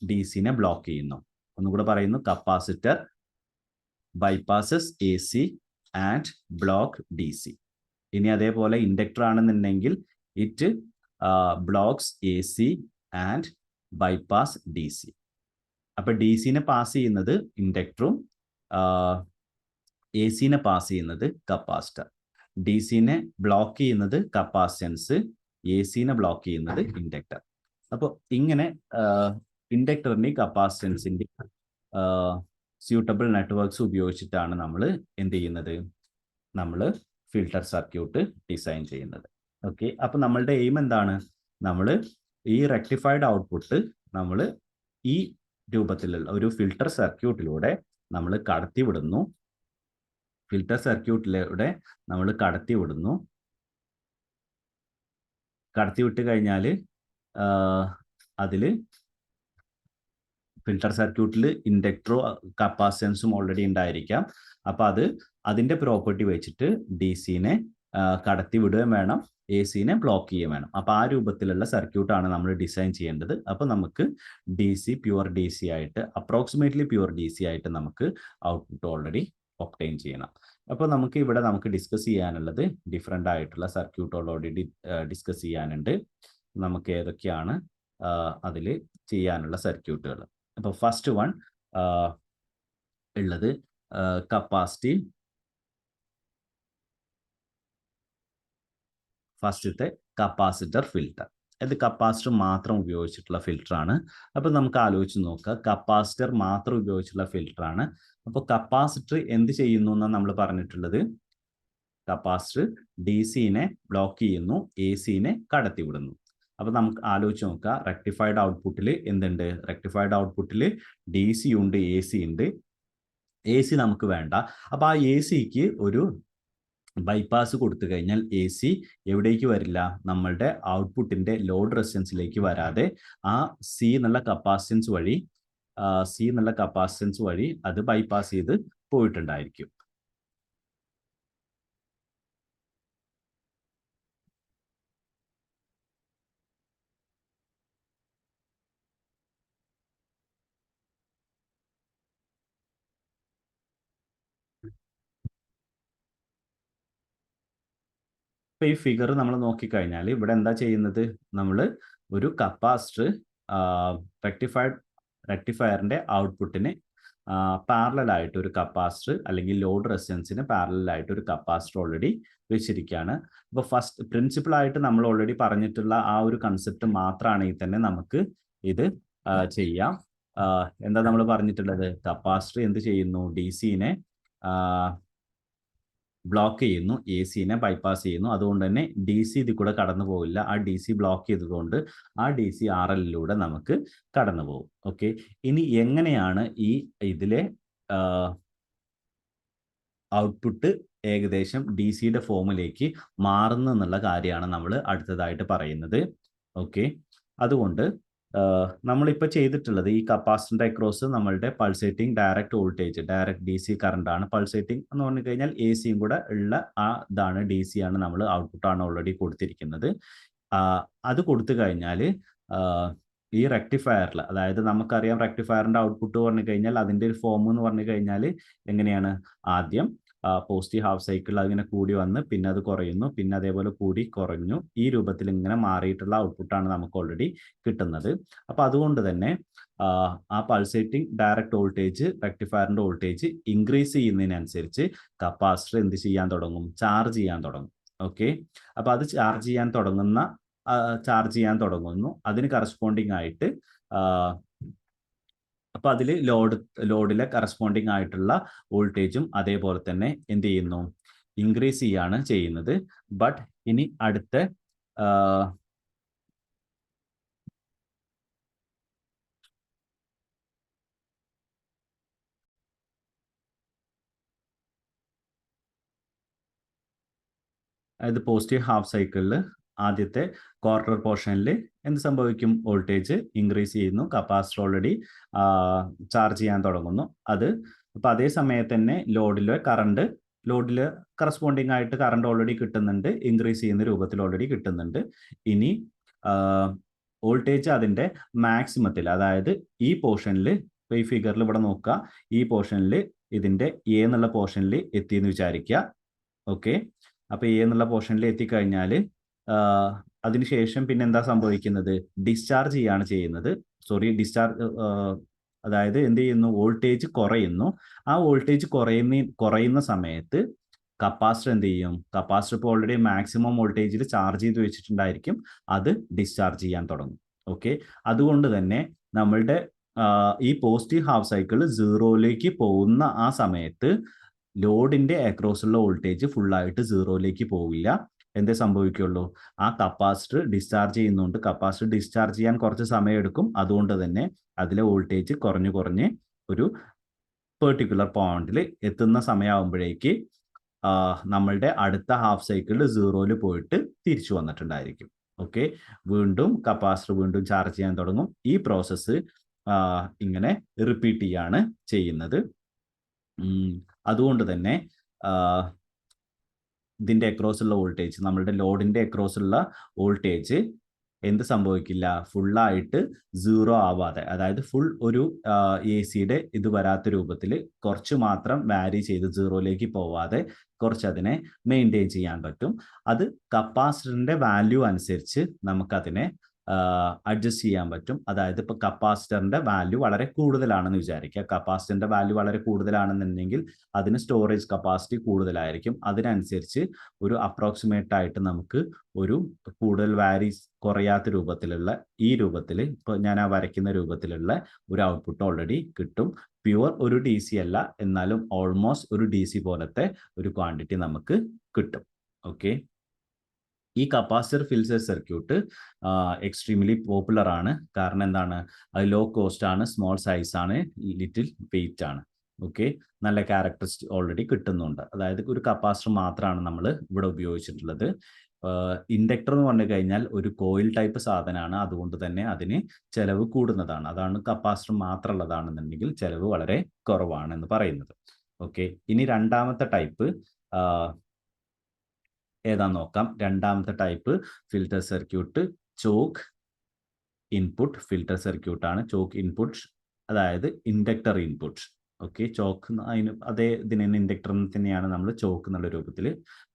ഡി സിനെ ബ്ലോക്ക് ചെയ്യുന്നു. ഒന്നുകൂടെ പറയുന്നു, capacitor bypasses A C and block D C. ഇനി അതേപോലെ ഇൻഡക്ടർ ആണെന്നുണ്ടെങ്കിൽ it blocks A C and bypass D C. അപ്പോൾ ഡി സിനെ പാസ് ചെയ്യുന്നത് ഇൻഡക്ടറും എ സിനെ പാസ് ചെയ്യുന്നത് കപ്പാസിറ്റർ. ഡി സിനെ ബ്ലോക്ക് ചെയ്യുന്നത് കപ്പാസിറ്റൻസ്, എ സിനെ ബ്ലോക്ക് ചെയ്യുന്നത് ഇൻഡക്ടർ. അപ്പോൾ ഇങ്ങനെ ഇൻഡക്ടറിൻ്റെയും കപ്പാസിറ്റൻസിൻ്റെയും സ്യൂട്ടബിൾ നെറ്റ്വർക്ക്സ് ഉപയോഗിച്ചിട്ടാണ് നമ്മൾ എന്ത് ചെയ്യുന്നത്, നമ്മൾ ഫിൽട്ടർ സർക്യൂട്ട് ഡിസൈൻ ചെയ്യുന്നത്. ഓക്കെ, അപ്പോൾ നമ്മളുടെ എയിം എന്താണ്, നമ്മൾ ഈ റെക്ടിഫൈഡ് ഔട്ട്പുട്ട് നമ്മൾ ഈ രൂപത്തിലുള്ള ഒരു ഫിൽട്ടർ സർക്യൂട്ടിലൂടെ നമ്മൾ കടത്തിവിടുന്നു. ഫിൽട്ടർ സർക്യൂട്ടിലൂടെ നമ്മൾ കടത്തി വിടുന്നു. കടത്തി വിട്ട് കഴിഞ്ഞാൽ അതിൽ ഫിൽട്ടർ സർക്യൂട്ടിൽ ഇൻഡക്ടറോ കപ്പാസിറ്റൻസും ഓൾറെഡി ഉണ്ടായിരിക്കാം. അപ്പോൾ അതിൻ്റെ പ്രോപ്പർട്ടി വെച്ചിട്ട് ഡി സിനെ കടത്തി വിടുകയും വേണം, എ സിനെ ബ്ലോക്ക് ചെയ്യുകയും വേണം. അപ്പോൾ ആ രൂപത്തിലുള്ള സർക്യൂട്ടാണ് നമ്മൾ ഡിസൈൻ ചെയ്യേണ്ടത്. അപ്പോൾ നമുക്ക് D C pure D C ആയിട്ട്, അപ്രോക്സിമേറ്റ്ലി പ്യുവർ ഡി സി ആയിട്ട് നമുക്ക് ഔട്ട്പുട്ട് ഓൾറെഡി ഒബ്റ്റെയിൻ ചെയ്യണം. അപ്പോൾ നമുക്ക് ഡിസ്കസ് ചെയ്യാനുള്ളത് ഡിഫറെൻ്റ് ആയിട്ടുള്ള സർക്യൂട്ടുകൾ ഓൾറെഡി ഡിസ്കസ് ചെയ്യാനുണ്ട്. നമുക്ക് ഏതൊക്കെയാണ് അതിൽ ചെയ്യാനുള്ള സർക്യൂട്ടുകൾ. അപ്പോൾ ഫസ്റ്റ് വൺ ഉള്ളത് കപ്പാസിറ്റീവ്. ഫസ്റ്റത്തെ കപ്പാസിറ്റർ ഫിൽട്ടർ. ഇത് കപ്പാസിറ്റർ മാത്രം ഉപയോഗിച്ചിട്ടുള്ള ഫിൽട്ടറാണ്. അപ്പോൾ നമുക്ക് ആലോചിച്ച് നോക്കുക, കപ്പാസിറ്റർ മാത്രം ഉപയോഗിച്ചുള്ള ഫിൽട്ടറാണ്. അപ്പോൾ കപ്പാസിറ്റർ എന്ത് ചെയ്യുന്നു എന്നാണ് നമ്മൾ പറഞ്ഞിട്ടുള്ളത്? കപ്പാസിറ്റർ ഡി സിനെ ബ്ലോക്ക് ചെയ്യുന്നു, എ സിനെ കടത്തിവിടുന്നു. അപ്പോൾ നമുക്ക് ആലോചിച്ച് നോക്കുക, റെക്ടിഫൈഡ് ഔട്ട്പുട്ടിൽ എന്തുണ്ട്? റെക്ടിഫൈഡ് ഔട്ട്പുട്ടിൽ ഡി സി ഉണ്ട്, എ സി ഉണ്ട്. എ സി നമുക്ക് വേണ്ട. അപ്പോൾ ആ എ സിക്ക് ഒരു ബൈപ്പാസ് കൊടുത്തു കഴിഞ്ഞാൽ എ സി എവിടേക്ക് വരില്ല? നമ്മളുടെ ഔട്ട്പുട്ടിൻ്റെ ലോഡ് റെസിസ്റ്റൻസിലേക്ക് വരാതെ ആ സി എന്നുള്ള കപ്പാസിറ്റൻസ് വഴി അത് ബൈപ്പാസ് ചെയ്ത് പോയിട്ടുണ്ടായിരിക്കും. ഇപ്പോൾ ഈ ഫിഗർ നമ്മൾ നോക്കിക്കഴിഞ്ഞാൽ ഇവിടെ എന്താ ചെയ്യുന്നത്? നമ്മൾ ഒരു കപ്പാസിറ്റർ റെക്ടിഫയറിൻ്റെ ഔട്ട്പുട്ടിന് പാരലലായിട്ട് ഒരു കപ്പാസിറ്റർ അല്ലെങ്കിൽ ലോഡ് റെസിസ്റ്റൻസിന് പാരലലായിട്ട് ഒരു കപ്പാസിറ്റർ ഓൾറെഡി വെച്ചിരിക്കുകയാണ്. അപ്പോൾ ഫസ്റ്റ് പ്രിൻസിപ്പിളായിട്ട് നമ്മൾ ഓൾറെഡി പറഞ്ഞിട്ടുള്ള ആ ഒരു കൺസെപ്റ്റ് മാത്രമാണെങ്കിൽ തന്നെ നമുക്ക് ഇത് ചെയ്യാം. എന്താ നമ്മൾ പറഞ്ഞിട്ടുള്ളത്? കപ്പാസിറ്റർ എന്ത് ചെയ്യുന്നു? ഡി സിനെ ബ്ലോക്ക് ചെയ്യുന്നു, എ സിനെ ബൈപ്പാസ് ചെയ്യുന്നു. അതുകൊണ്ട് തന്നെ ഡി സി ഇതിൽ കൂടെ കടന്നു പോകില്ല. ആ ഡി സി ബ്ലോക്ക് ചെയ്തതുകൊണ്ട് ആ ഡി സി ആർ എല്ലിലൂടെ നമുക്ക് കടന്നു പോകും. ഓക്കെ, ഇനി എങ്ങനെയാണ് ഇതിലെ ഔട്ട്പുട്ട് ഏകദേശം ഡി സിയുടെ ഫോമിലേക്ക് മാറുന്നു എന്നുള്ള കാര്യമാണ് നമ്മൾ അടുത്തതായിട്ട് പറയുന്നത്. ഓക്കെ, അതുകൊണ്ട് നമ്മളിപ്പോൾ ചെയ്തിട്ടുള്ളത് ഈ കപ്പാസിറ്ററിൻ്റെ അക്രോസ് നമ്മളുടെ pulsating direct voltage, direct D C കറണ്ടാണ് പൾസേറ്റിംഗ് എന്ന് പറഞ്ഞു കഴിഞ്ഞാൽ എ സിയും കൂടെ ഉള്ള ഇതാണ് ഡി സി ആണ് നമ്മൾ ഔട്ട്പുട്ടാണ് ഓൾറെഡി കൊടുത്തിരിക്കുന്നത്. അത് കൊടുത്തു കഴിഞ്ഞാൽ ഈ റെക്ടിഫയറിൽ, അതായത് നമുക്കറിയാം റെക്ടിഫയറിൻ്റെ ഔട്ട്പുട്ട് പറഞ്ഞു കഴിഞ്ഞാൽ അതിൻ്റെ ഒരു ഫോം എന്ന് പറഞ്ഞു കഴിഞ്ഞാൽ എങ്ങനെയാണ്? ആദ്യം പോസിറ്റീവ് ഹാഫ് സൈക്കിൾ അതിങ്ങനെ കൂടി വന്ന് പിന്നെ അത് കുറയുന്നു, പിന്നെ അതേപോലെ കൂടി കുറഞ്ഞു, ഈ രൂപത്തിൽ ഇങ്ങനെ മാറിയിട്ടുള്ള ഔട്ട്പുട്ടാണ് നമുക്ക് ഓൾറെഡി കിട്ടുന്നത്. അപ്പോൾ അതുകൊണ്ട് തന്നെ ആ പൾസേറ്റിംഗ് ഡയറക്റ്റ് വോൾട്ടേജ്, റെക്ടിഫയറിൻ്റെ വോൾട്ടേജ് ഇൻക്രീസ് ചെയ്യുന്നതിനനുസരിച്ച് കപ്പാസിറ്റർ എന്ത് ചെയ്യാൻ തുടങ്ങും? ചാർജ് ചെയ്യാൻ തുടങ്ങും. ഓക്കെ, അപ്പോൾ അത് ചാർജ് ചെയ്യാൻ തുടങ്ങുന്നു. അതിന് കറസ്പോണ്ടിങ് ആയിട്ട് അപ്പോൾ അതിൽ ലോഡിലെ കറസ്പോണ്ടിങ് ആയിട്ടുള്ള വോൾട്ടേജും അതേപോലെ തന്നെ എന്ത് ചെയ്യുന്നു? ഇൻക്രീസ് ചെയ്യാണ് ചെയ്യുന്നത്. ബട്ട് ഇനി അടുത്ത അതായത് പോസിറ്റീവ് ഹാഫ് സൈക്കിളിൽ ആദ്യത്തെ ക്വാർട്ടർ പോർഷനിൽ എന്ത് സംഭവിക്കും? വോൾട്ടേജ് ഇൻക്രീസ് ചെയ്യുന്നു, കപ്പാസിറ്റർ ഓൾറെഡി ചാർജ് ചെയ്യാൻ തുടങ്ങുന്നു. അപ്പോൾ അതേ സമയത്ത് തന്നെ ലോഡിൽ കറസ്പോണ്ടിങ് ആയിട്ട് കറണ്ട് ഓൾറെഡി കിട്ടുന്നുണ്ട്, ഇൻക്രീസ് ചെയ്യുന്ന രൂപത്തിൽ ഓൾറെഡി കിട്ടുന്നുണ്ട്. ഇനി വോൾട്ടേജ് അതിൻ്റെ മാക്സിമത്തിൽ, അതായത് ഈ പോർഷനിൽ, ഇപ്പോൾ ഈ ഫിഗറിൽ ഇവിടെ നോക്കുക, ഈ പോർഷനിൽ ഇതിൻ്റെ എ എന്നുള്ള പോർഷനിൽ എത്തിയെന്ന് വിചാരിക്കുക. ഓക്കെ, അപ്പോൾ എ എന്നുള്ള പോർഷനിൽ എത്തിക്കഴിഞ്ഞാൽ അതിനുശേഷം പിന്നെ എന്താ സംഭവിക്കുന്നത്? ഡിസ്ചാർജ് ചെയ്യാണ് ചെയ്യുന്നത്. അതായത് എന്ത് ചെയ്യുന്നു? വോൾട്ടേജ് കുറയുന്നു. ആ വോൾട്ടേജ് കുറയുന്ന സമയത്ത് കപ്പാസിറ്റർ എന്ത് ചെയ്യും? കപ്പാസിറ്റർ ഇപ്പോൾ ഓൾറെഡി മാക്സിമം വോൾട്ടേജിൽ ചാർജ് ചെയ്ത് വെച്ചിട്ടുണ്ടായിരിക്കും, അത് ഡിസ്ചാർജ് ചെയ്യാൻ തുടങ്ങും. ഓക്കെ, അതുകൊണ്ട് തന്നെ നമ്മളുടെ ഈ പോസിറ്റീവ് ഹാഫ് സൈക്കിൾ സീറോയിലേക്ക് പോകുന്ന ആ സമയത്ത് ലോഡിൻ്റെ അക്രോസുള്ള വോൾട്ടേജ് ഫുള്ളായിട്ട് സീറോയിലേക്ക് പോവില്ല. എന്തേ സംഭവിക്കുള്ളൂ? ആ കപ്പാസിറ്റർ ഡിസ്ചാർജ് ചെയ്യുന്നുണ്ട്. കപ്പാസിറ്റർ ഡിസ്ചാർജ് ചെയ്യാൻ കുറച്ച് സമയം എടുക്കും. അതുകൊണ്ട് തന്നെ അതിലെ വോൾട്ടേജ് കുറഞ്ഞ് ഒരു പെർട്ടിക്കുലർ പോയിന്റിൽ എത്തുന്ന സമയമാകുമ്പോഴേക്ക് നമ്മളുടെ അടുത്ത ഹാഫ് സൈക്കിളിൽ 0-ൽ പോയിട്ട് തിരിച്ചു വന്നിട്ടുണ്ടായിരിക്കും. ഓക്കെ, വീണ്ടും കപ്പാസിറ്റർ വീണ്ടും ചാർജ് ചെയ്യാൻ തുടങ്ങും. ഈ പ്രോസസ്സ് ഇങ്ങനെ റിപ്പീറ്റ് ചെയ്യാണ് ചെയ്യുന്നത്. അതുകൊണ്ട് തന്നെ ഇതിൻ്റെ അക്രോസുള്ള വോൾട്ടേജ്, നമ്മളുടെ ലോഡിൻ്റെ അക്രോസുള്ള വോൾട്ടേജ് എന്ത് സംഭവിക്കില്ല, ഫുള്ളായിട്ട് 0 ആവാതെ, അതായത് ഫുൾ ഒരു എ സിയുടെ ഇത് വരാത്ത രൂപത്തിൽ കുറച്ച് മാത്രം വാരി ചെയ്ത് 0-ലേക്ക് പോവാതെ കുറച്ച് അതിനെ മെയിൻറ്റെയിൻ ചെയ്യാൻ പറ്റും. അത് കപ്പാസിറ്ററിൻ്റെ വാല്യൂ അനുസരിച്ച് നമുക്കതിനെ അഡ്ജസ്റ്റ് ചെയ്യാൻ പറ്റും. അതായത് ഇപ്പോൾ കപ്പാസിറ്ററിൻ്റെ വാല്യൂ വളരെ കൂടുതലാണെന്ന് വിചാരിക്കുക. കപ്പാസിറ്ററിൻ്റെ വാല്യൂ വളരെ കൂടുതലാണെന്നുണ്ടെങ്കിൽ അതിന് സ്റ്റോറേജ് കപ്പാസിറ്റി കൂടുതലായിരിക്കും. അതിനനുസരിച്ച് ഒരു അപ്രോക്സിമേറ്റ് ആയിട്ട് നമുക്ക് ഒരു കൂടുതൽ വാരീസ് കുറയാത്ത രൂപത്തിലുള്ള ഈ രൂപത്തിൽ ഇപ്പോൾ ഞാൻ ആ വരയ്ക്കുന്ന രൂപത്തിലുള്ള ഒരു ഔട്ട്പുട്ട് ഓൾറെഡി കിട്ടും. പ്യുവർ ഒരു ഡി സി അല്ല, എന്നാലും ഓൾമോസ്റ്റ് ഒരു ഡി സി പോലത്തെ ഒരു ക്വാണ്ടിറ്റി നമുക്ക് കിട്ടും. ഓക്കെ, ഈ capacitor filter circuit extremely popular ആണ്. കാരണം എന്താണ്, അത് ലോ കോസ്റ്റ് ആണ്, സ്മോൾ സൈസ് ആണ്, ലിറ്റിൽ വെയിറ്റ് ആണ്. ഓക്കെ, നല്ല ക്യാരക്ടറിസ്റ്റിക് ഓൾറെഡി കിട്ടുന്നുണ്ട്. അതായത് ഒരു കപ്പാസിറ്റർ മാത്രമാണ് നമ്മൾ ഇവിടെ ഉപയോഗിച്ചിട്ടുള്ളത്. ഇൻഡക്ടർ എന്ന് പറഞ്ഞു കഴിഞ്ഞാൽ ഒരു കോയിൽ ടൈപ്പ് സാധനമാണ്. അതുകൊണ്ട് തന്നെ അതിന് ചെലവ് കൂടുന്നതാണ്. അതാണ് കപ്പാസിറ്റർ മാത്രമുള്ളതാണെന്നുണ്ടെങ്കിൽ ചെലവ് വളരെ കുറവാണെന്ന് പറയുന്നത്. ഓക്കെ, ഇനി രണ്ടാമത്തെ ടൈപ്പ് ഏതാന്ന് നോക്കാം. രണ്ടാമത്തെ type filter circuit choke input filter circuit ആണ്. ചോക്ക് ഇൻപുട്ട് അതായത് ഇൻഡക്ടർ ഇൻപുട്ട്. ഓക്കെ, ചോക്ക് അതിന് അതേ ഇതിന് ഇൻഡക്ടർ തന്നെയാണ് നമ്മൾ ചോക്ക് എന്നുള്ള രൂപത്തിൽ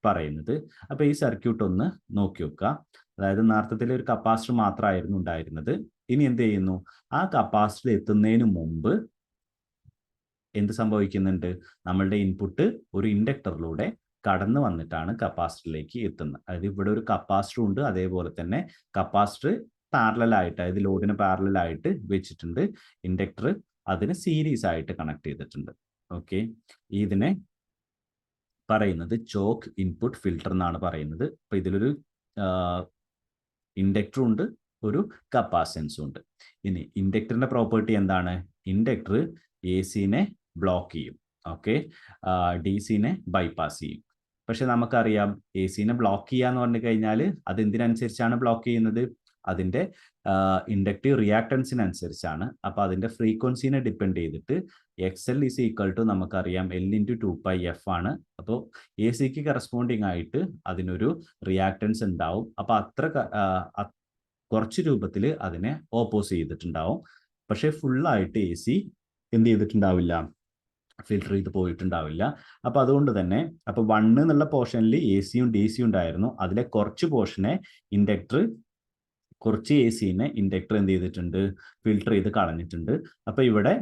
പറയുന്നത്. അപ്പോൾ ഈ സർക്യൂട്ട് ഒന്ന് നോക്കി വെക്കുക. അതായത് നേരത്തെ ഒരു കപ്പാസിറ്റർ മാത്രമായിരുന്നു ഉണ്ടായിരുന്നത്. ഇനി എന്ത് ചെയ്യുന്നു, ആ കപ്പാസിറ്റർ എത്തുന്നതിന് മുമ്പ് എന്ത് സംഭവിക്കുന്നുണ്ട്, നമ്മളുടെ ഇൻപുട്ട് ഒരു ഇൻഡക്ടറിലൂടെ കടന്നു വന്നിട്ടാണ് കപ്പാസിറ്ററിലേക്ക് എത്തുന്നത്. അതായത് ഇവിടെ ഒരു കപ്പാസിറ്റർ ഉണ്ട്, അതേപോലെ തന്നെ കപ്പാസിറ്റർ പാരലലായിട്ട്, അതായത് ലോഡിന് പാരലലായിട്ട് വെച്ചിട്ടുണ്ട്. ഇൻഡക്ടർ അതിന് സീരീസ് ആയിട്ട് കണക്ട് ചെയ്തിട്ടുണ്ട്. ഓക്കെ, ഇതിനെ പറയുന്നത് ചോക്ക് ഇൻപുട്ട് ഫിൽട്ടർ എന്നാണ് പറയുന്നത്. അപ്പൊ ഇതിലൊരു ഇൻഡക്ടറും ഉണ്ട്, ഒരു കപ്പാസിറ്റൻസും ഉണ്ട്. ഇനി ഇൻഡക്ടറിന്റെ പ്രോപ്പർട്ടി എന്താണ്, ഇൻഡക്ടർ എ സിനെ ബ്ലോക്ക് ചെയ്യും. ഓക്കെ, ഡി സിനെ ബൈപ്പാസ് ചെയ്യും. പക്ഷെ നമുക്കറിയാം എ സിനെ ബ്ലോക്ക് ചെയ്യാന്ന് പറഞ്ഞു കഴിഞ്ഞാൽ അത് എന്തിനനുസരിച്ചാണ് ബ്ലോക്ക് ചെയ്യുന്നത്, അതിൻ്റെ ഇൻഡക്റ്റീവ് റിയാക്ടൻസിനനുസരിച്ചാണ്. അപ്പോൾ അതിൻ്റെ ഫ്രീക്വൻസിനെ ഡിപ്പെൻഡ് ചെയ്തിട്ട് XL ഈസ് ഈക്വൽ ടു നമുക്കറിയാം L/2πf ആണ്. അപ്പോൾ എ സിക്ക് കറസ്പോണ്ടിങ് ആയിട്ട് അതിനൊരു റിയാക്ടൻസ് ഉണ്ടാവും. അപ്പോൾ കുറച്ച് രൂപത്തിൽ അതിനെ ഓപ്പോസ് ചെയ്തിട്ടുണ്ടാവും. പക്ഷേ ഫുള്ളായിട്ട് എ സി എന്ത് ചെയ്തിട്ടുണ്ടാവില്ല, ഫിൽട്ടർ ചെയ്ത് പോയിട്ടുണ്ടാവില്ല. അപ്പോൾ അതുകൊണ്ട് തന്നെ അപ്പോൾ 1 എന്നുള്ള പോർഷനിൽ എ സിയും ഡി സിയും ഉണ്ടായിരുന്നു. അതിലെ കുറച്ച് പോർഷനെ ഇൻഡക്ടർ, കുറച്ച് എ സിനെ ഇൻഡക്ടർ എന്ത് ചെയ്തിട്ടുണ്ട്, ഫിൽട്ടർ ചെയ്ത് കളഞ്ഞിട്ടുണ്ട്. അപ്പോൾ ഇവിടെ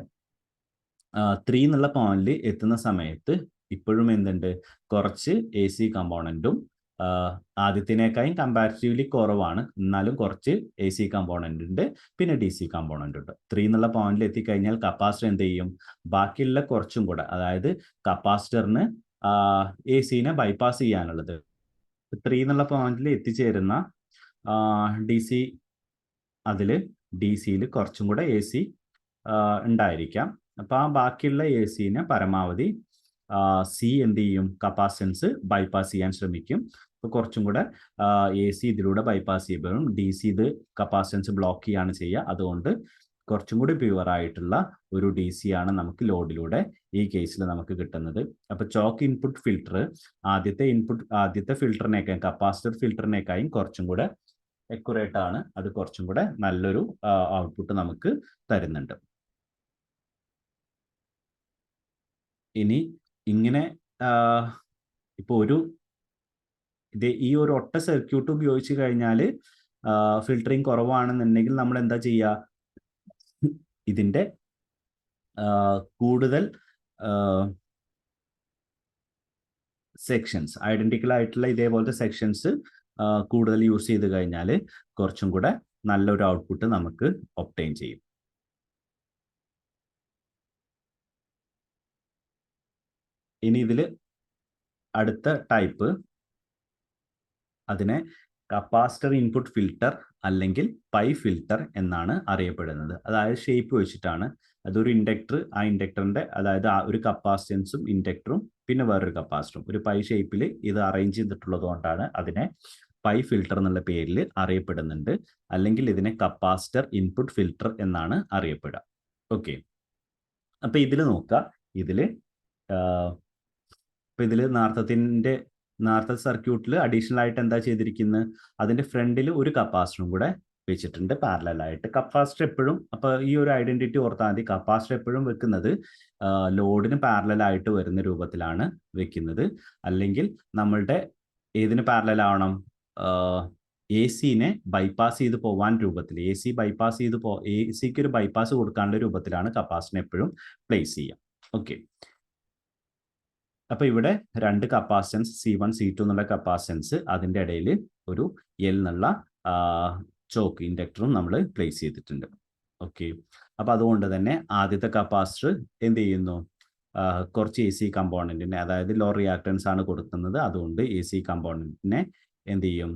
3 എന്നുള്ള പോയിന്റിൽ എത്തുന്ന സമയത്ത് ഇപ്പോഴും എന്തുണ്ട്, കുറച്ച് എ സി കമ്പോണൻറ്റും ആദ്യത്തിനേക്കാളും കമ്പാരിറ്റീവ്ലി കുറവാണ്, എന്നാലും കുറച്ച് എ സി കമ്പോണൻ്റ് ഉണ്ട്, പിന്നെ ഡി സി കമ്പോണൻ്റ് ഉണ്ട്. 3 എന്നുള്ള പോയിന്റിൽ എത്തിക്കഴിഞ്ഞാൽ കപ്പാസിറ്റർ എന്ത് ചെയ്യും, ബാക്കിയുള്ള കുറച്ചും കൂടെ, അതായത് കപ്പാസിറ്ററിന് എ സിനെ ബൈപ്പാസ് ചെയ്യാനുള്ളത് 3 എന്നുള്ള പോയിന്റിൽ എത്തിച്ചേരുന്ന ഡി സി, അതിൽ ഡി സിയിൽ കുറച്ചും കൂടെ എ സി ഉണ്ടായിരിക്കാം. അപ്പോൾ ആ ബാക്കിയുള്ള എ സിനെ പരമാവധി സി എന്ത് ചെയ്യും, കപ്പാസിറ്റൻസ് ബൈപ്പാസ് ചെയ്യാൻ ശ്രമിക്കും. അപ്പോൾ കുറച്ചും കൂടെ എ സി ഇതിലൂടെ ബൈപ്പാസ് ചെയ്യപ്പെടും, ഡി സി ഇത് കപ്പാസിറ്റൻസ് ബ്ലോക്ക് ചെയ്യാണ് ചെയ്യുക. അതുകൊണ്ട് കുറച്ചും കൂടി പ്യുവർ ആയിട്ടുള്ള ഒരു ഡി സി ആണ് നമുക്ക് ലോഡിലൂടെ ഈ കേസിൽ നമുക്ക് കിട്ടുന്നത്. അപ്പോൾ ചോക്ക് ഇൻപുട്ട് ഫിൽട്ടർ ആദ്യത്തെ ഫിൽട്ടറിനേക്കാളും, കപ്പാസിറ്റർ ഫിൽട്ടറിനേക്കാളും കുറച്ചും കൂടെ അക്യുറേറ്റ് ആണ്. അത് കുറച്ചും കൂടെ നല്ലൊരു ഔട്ട്പുട്ട് നമുക്ക് തരുന്നുണ്ട്. ഇനി ഇങ്ങനെ ഇപ്പോൾ ഈ ഒരു ഒറ്റ സർക്യൂട്ട് ഉപയോഗിച്ച് കഴിഞ്ഞാൽ ഫിൽട്ടറിങ് കുറവാണെന്നുണ്ടെങ്കിൽ നമ്മൾ എന്താ ചെയ്യുക, ഇതിൻ്റെ കൂടുതൽ സെക്ഷൻസ്, ഐഡന്റിക്കൽ ആയിട്ടുള്ള ഇതേപോലത്തെ സെക്ഷൻസ് കൂടുതൽ യൂസ് ചെയ്ത് കഴിഞ്ഞാൽ കുറച്ചും കൂടെ നല്ലൊരു ഔട്ട്പുട്ട് നമുക്ക് ഒബ്റ്റെയിൻ ചെയ്യും. ഇനി ഇതിൽ അടുത്ത ടൈപ്പ്, അതിനെ കപ്പാസിറ്റർ ഇൻപുട്ട് ഫിൽട്ടർ അല്ലെങ്കിൽ പൈ ഫിൽട്ടർ എന്നാണ് അറിയപ്പെടുന്നത്. അതായത് ഷേപ്പ് വെച്ചിട്ടാണ്. അതൊരു ഇൻഡക്ടർ, ആ ഇൻഡക്ടറിന്റെ അതായത് ആ ഒരു കപ്പാസിറ്റൻസും ഇൻഡക്ടറും പിന്നെ വേറൊരു കപ്പാസിറ്ററും ഒരു പൈ ഷേപ്പിൽ ഇത് അറേഞ്ച് ചെയ്തിട്ടുള്ളത് കൊണ്ടാണ് അതിനെ പൈ ഫിൽട്ടർ എന്നുള്ള പേരിൽ അറിയപ്പെടുന്നുണ്ട്. അല്ലെങ്കിൽ ഇതിനെ കപ്പാസിറ്റർ ഇൻപുട്ട് ഫിൽട്ടർ എന്നാണ് അറിയപ്പെടുക. ഓക്കെ, അപ്പൊ ഇതിൽ നോക്കുക, ഇതിൽ ഇപ്പൊ ഇതിൽ നേരത്തെ സർക്യൂട്ടിൽ അഡീഷണൽ ആയിട്ട് എന്താ ചെയ്തിരിക്കുന്നത്, അതിന്റെ ഫ്രണ്ടിൽ ഒരു കപ്പാസിറ്ററും കൂടെ വെച്ചിട്ടുണ്ട് പാരലൽ ആയിട്ട്. കപ്പാസിറ്റർ എപ്പോഴും, അപ്പൊ ഈ ഒരു ഐഡന്റിറ്റി ഓർത്താൽ മതി, കപ്പാസിറ്റർ എപ്പോഴും വെക്കുന്നത് ലോഡിന് പാരലൽ ആയിട്ട് വരുന്ന രൂപത്തിലാണ് വെക്കുന്നത്. അല്ലെങ്കിൽ നമ്മളുടെ ഏതിന് പാരലൽ ആവണം, എ സിനെ ബൈപ്പാസ് ചെയ്ത് പോവാൻ രൂപത്തിൽ, എ സിക്ക് ഒരു ബൈപ്പാസ് കൊടുക്കാനുള്ള രൂപത്തിലാണ് കപ്പാസിറ്റർ എപ്പോഴും പ്ലേസ് ചെയ്യുക. ഓക്കെ, അപ്പൊ ഇവിടെ രണ്ട് കപ്പാസിറ്റൻസ് C1 C2 എന്നുള്ള കപ്പാസിറ്റൻസ്, അതിന്റെ ഇടയിൽ ഒരു L എന്നുള്ള ചോക്ക് ഇൻഡക്ടറും നമ്മൾ പ്ലേസ് ചെയ്തിട്ടുണ്ട്. ഓക്കെ, അപ്പൊ അതുകൊണ്ട് തന്നെ ആദ്യത്തെ കപ്പാസിറ്റർ എന്ത് ചെയ്യുന്നു, കുറച്ച് AC കമ്പോണന്റിനെ, അതായത് ലോ റിയാക്ടൻസ് ആണ് കൊടുക്കുന്നത്, അതുകൊണ്ട് AC കമ്പോണന്റിനെ എന്ത് ചെയ്യും,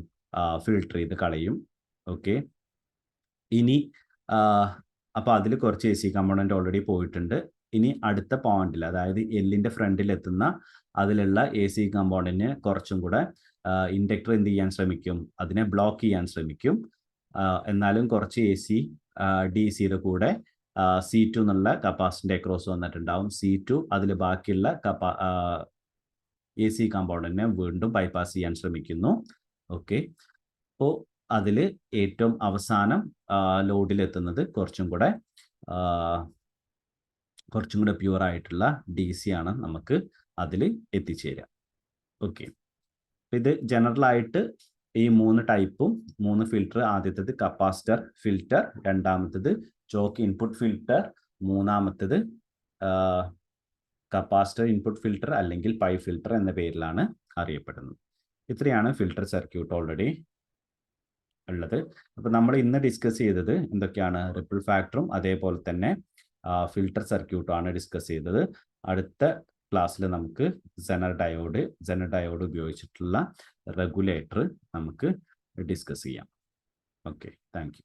ഫിൽട്ടർ ചെയ്ത് കളയും. ഓക്കെ, ഇനി അപ്പൊ അതിൽ കുറച്ച് AC കമ്പോണന്റ് ഓൾറെഡി പോയിട്ടുണ്ട്. ഇനി അടുത്ത പോയിന്റിൽ, അതായത് എല്ലിന്റെ ഫ്രണ്ടിൽ എത്തുന്ന അതിലുള്ള AC കമ്പോണന്റിന് കുറച്ചും കൂടെ ഇൻഡക്ടർ എന്ത് ചെയ്യാൻ ശ്രമിക്കും, അതിനെ ബ്ലോക്ക് ചെയ്യാൻ ശ്രമിക്കും. എന്നാലും കുറച്ച് AC DC കൂടെ C2 എന്നുള്ള കപ്പാസിറ്ററിന്റെ അക്രോസ് വന്നിട്ടുണ്ടാവും. C2 അതിൽ ബാക്കിയുള്ള AC കമ്പോണന്റിനെ വീണ്ടും ബൈപ്പാസ് ചെയ്യാൻ ശ്രമിക്കുന്നു. ഓക്കെ, അപ്പോൾ അതിൽ ഏറ്റവും അവസാനം ലോഡിലെത്തുന്നത് കുറച്ചും കൂടെ പ്യുവർ ആയിട്ടുള്ള DC ആണ് നമുക്ക് അതിൽ എത്തിച്ചേരുക. ഓക്കെ, ഇത് ജനറൽ ആയിട്ട് ഈ 3 ടൈപ്പും 3 ഫിൽട്ടർ, ആദ്യത്തേത് കപ്പാസിറ്റർ ഫിൽട്ടർ, രണ്ടാമത്തേത് ചോക്ക് ഇൻപുട്ട് ഫിൽട്ടർ, മൂന്നാമത്തേത് കപ്പാസിറ്റർ ഇൻപുട്ട് ഫിൽട്ടർ അല്ലെങ്കിൽ പൈ ഫിൽട്ടർ എന്ന പേരിലാണ് അറിയപ്പെടുന്നത്. ഇത്രയാണ് ഫിൽട്ടർ സർക്യൂട്ട് ഓൾറെഡി ഉള്ളത്. അപ്പൊ നമ്മൾ ഇന്ന് ഡിസ്കസ് ചെയ്തത് എന്തൊക്കെയാണ്, റിപ്പിൾ ഫാക്ടറും അതേപോലെ തന്നെ ഫിൽട്ടർ സർക്യൂട്ടും ആണ് ഡിസ്കസ് ചെയ്തത്. അടുത്ത ക്ലാസ്സിൽ നമുക്ക് സെനർ ഡയോഡ് ഉപയോഗിച്ചിട്ടുള്ള റെഗുലേറ്റർ നമുക്ക് ഡിസ്കസ് ചെയ്യാം. Okay, thank you.